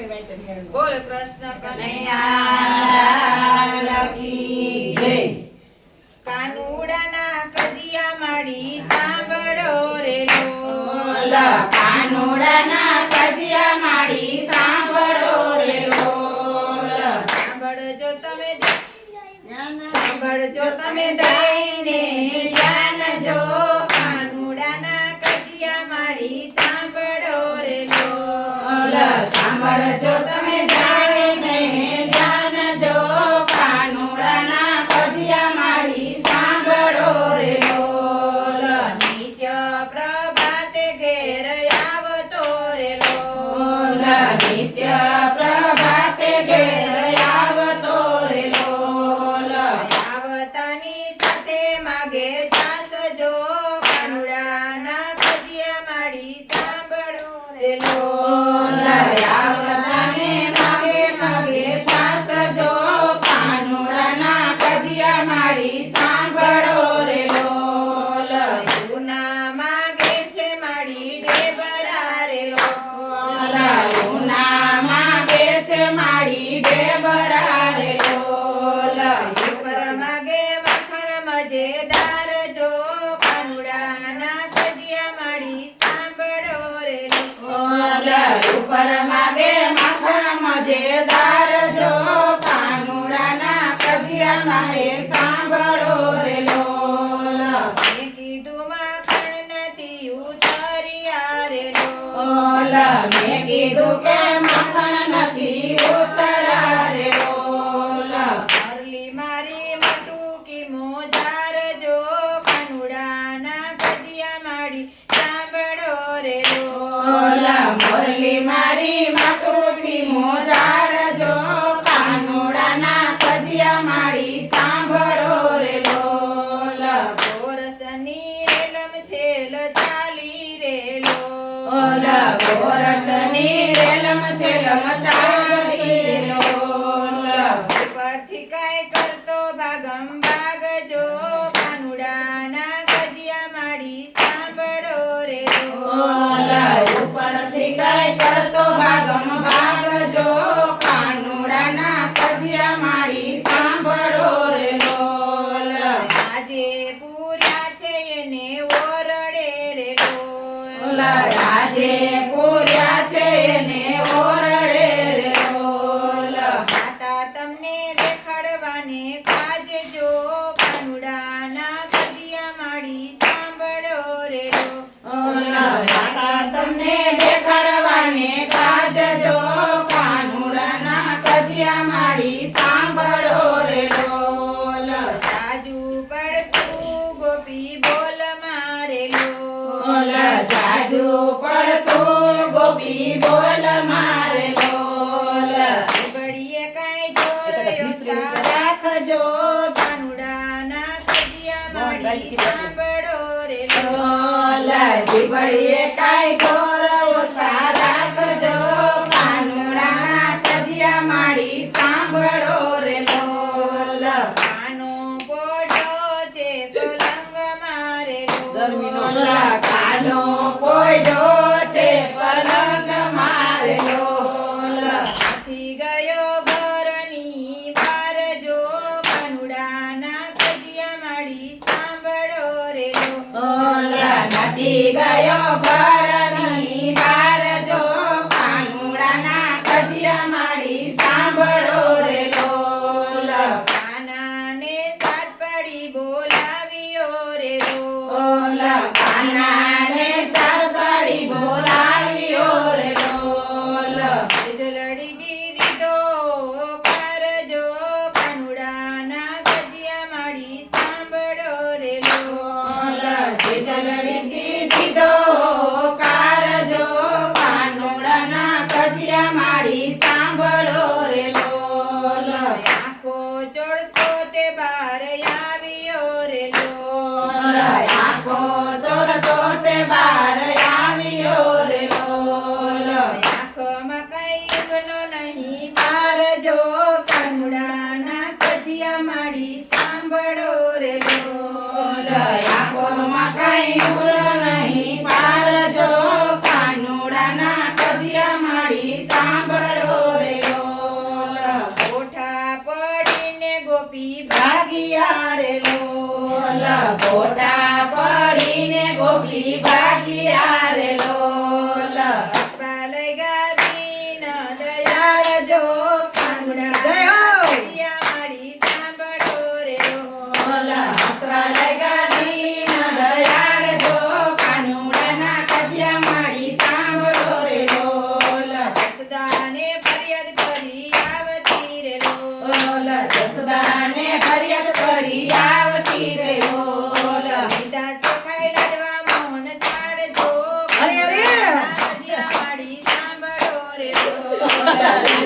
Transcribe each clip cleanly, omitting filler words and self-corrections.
બોલ કૃષ્ણ કનૈયા લાલ કી જય। કાનુડાના કજિયા માડી સાંભળો રે લોલ। કાનુડાના કજિયા માડી સાંભળો રે લોલ। સાંભળજો તમે દઈને ધ્યાન જો। કાનુડાના કજિયા માડી સાંભળો રે લોલ। સાંભળજો તમે જાઈને ધ્યાન જો। કાનુડાના કજિયા માડી સાંભળો રે લોલ। નિત્ય પ્રભાતે ઘેર આવતો રે લોલ। નિત્ય પ્રભાતે ઘેર આવતો રે લોલ। આવતાની સાથે માગે છાસ જો। કાનુડાના કજિયા માડી સાંભળો રે લોલ। આવતાને માગે માગે છાસ જો। કાનુડાના કજિયા માડી સાંભળો રે લોલ। ઉના માગે છે માડી ઢેબરા રે લોલ। ઉના માગે છે માડી ઢેબરા રે લોલ। ઉપર માગે માખણ મજેદાર જો। કાનુડાના કજિયા માડી સાંભળો રે લોલ। ઉપર માગે માખણ મજેદાર જો। કાનુડાના કજિયા માડે સાંભળો રે લોલ। મેં કીધું માખણ નથી ઉતર્યા રે લોલ। મેં કીધું કે માખણ નથી ઉતરા રે લોલ। અરલી મારી મટુકી મોજાર જો। કાનુડાના કજિયા માડી સાંભળો રે લોલ। મોરલી મારી માટુકી મોજાડ જો। કાનુડાના કજિયા માડી સાંભળો રે લોલ। ગોરસની રેલમ છેલ ચાલી રે લોલ। ગોરસની રેલમ છેલમ ચાલી રે લોલ। ઉપરથી કાંઈ કરતો ભાગમ ભાગ જો। કાનુડાના કજિયા માડી સાંભળો રે લોલ। ઉપરથી કઈ કરતો ભાગમ ભાગ જો। કાનુડાના કજિયા માડી સાંભળો રે લોલ। આજે પૂર્યા છે એને ઓરડે રે લોલ। આજે પૂર્યા છે એને ઓરડે રે લોલ। માતા તમને દેખાડવાને કાજજો। કાનુડાના કજિયા માડી સાંભળો રે લોલ। માતા તમને દેખાડવાને કાજજો। કાનુડાના કજિયા માડી સાંભળો રે લોલ। રાજુ પડતું ગોપી બોલ મારે લોલ। જાજુ પડતું ગોપી બોલ મારે લોલ। બળીએ કાંઈ જોર રાખજો। કાનુડાના કજિયા માડી સાંભળો રે લોલ। જીવડીએ કાંઈ જોર ઓછા રાખજો। કાનુડાના કજિયા માડી સાંભળો રે લોલ। કાનો પોઢો છે પલંગ મારે લોલ। કાનો પોઢો છે પલંગ મારે લોલ। નથી ગયો ઘરની બહાર જો। કાનુડાના કજિયા માડી સાંભળો રે લોલ। નથી ગયો ઘરની બાર જો। કાનુડાના કજિયા માડી સાંભળો રે લોલ। કાનાને સાત પડી બોલાવ્યો રે લોલ। કાનાને સાલપાડી બોલાવ્યો રે લોલ। જલડી દીધો કરજો। કાનુડાના કજિયા માડી સાંભળો રે લોલ। જલડી દીધો કારજો। કાનુડાના કજિયા માડી સાંભળો રે લોલ। આંખો ચડતો તે બહાર આવ્યો રે લોલ। આખો ચોરતો તે બાર આવ્યો રે લોલ। આંખમાં કઈ ઊંઘનો નહીં પારજો। કાનુડાના કજિયા માડી સાંભળો રે લોલ। આંખોમાં કઈ ઉરો નહીં પારજો। કાનુડાના કજિયા માડી સાંભળો ખોટા પડીને ગોપી ભાગ્યા રે લોલ પાલય ગાદીન દયાળ જો કાનુડા જય હો! કજિયા માડી સાંભળો રે લોલ હસવા લાગ્યા દીન દયાળ જો કાનુડાના કજિયા માડી સાંભળો રે લોલ સદાને ફરિયાદ કરી આવતી રે લોલ જસદાને ફરિયાદ કરી આવતી રે લોલ લીધા છે ખાઈ લાડવા મોહન ચાડજો અરે, અરે! કજિયા માડી સાંભળો રે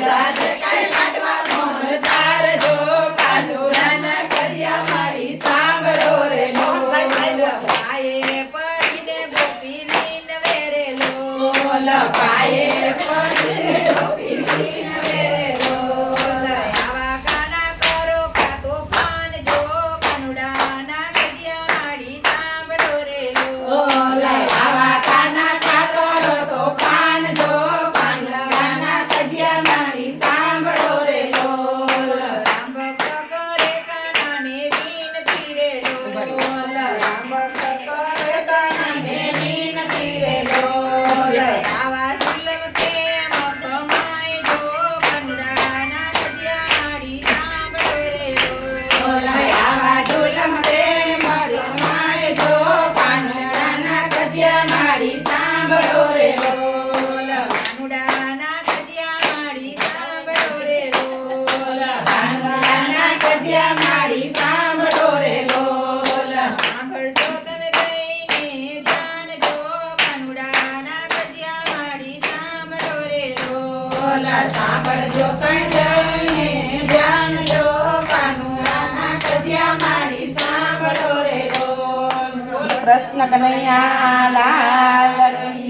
રાજ કાંઈ લાડવા મોહન ચારજો કાનુડાના કજિયા માડી સાંભળો રે લોલ પાયે પડીને ગોપી લીન વેરે લોલ પાયે પડીને ગોપી લીન વેરે લોલ આવા ગાના કરો કાતો પાન જો કાનુડાના કજિયા માડી સાંભળો રે લોલ આવા કાના કાતરો તો પાન જો કાનુડાના કજિયા માડી સાંભળો રે લોલ રામ ભક્ત કરે કાનાને વિનતી રે લોલ રામ ભક્ત કરે કાનાને વિનતી રે લોલ આવા જુલમ કેમ કમાય જો કાનુડાના કજિયા માડી સાંભળો રે લોલ આવા જુલમ રે મારી માય જો કાનુડાના કજિયા માડી સાંભળો રે લોલ કાનુડાના કજિયા માડી સાંભળો રે લોલ કાનુડાના કજિયા માડી સાંભળો રે લોલ સાંભળજો તમે દઈને ધ્યાન જો કાનુડાના કજિયા માડી સાંભળો રે લોલ સાંભળજો કઈ જઈને ધ્યાન જો કાનુડાના કજિયા માડી સાંભળો રે લોલ કૃષ્ણ કનૈયા લાલ કી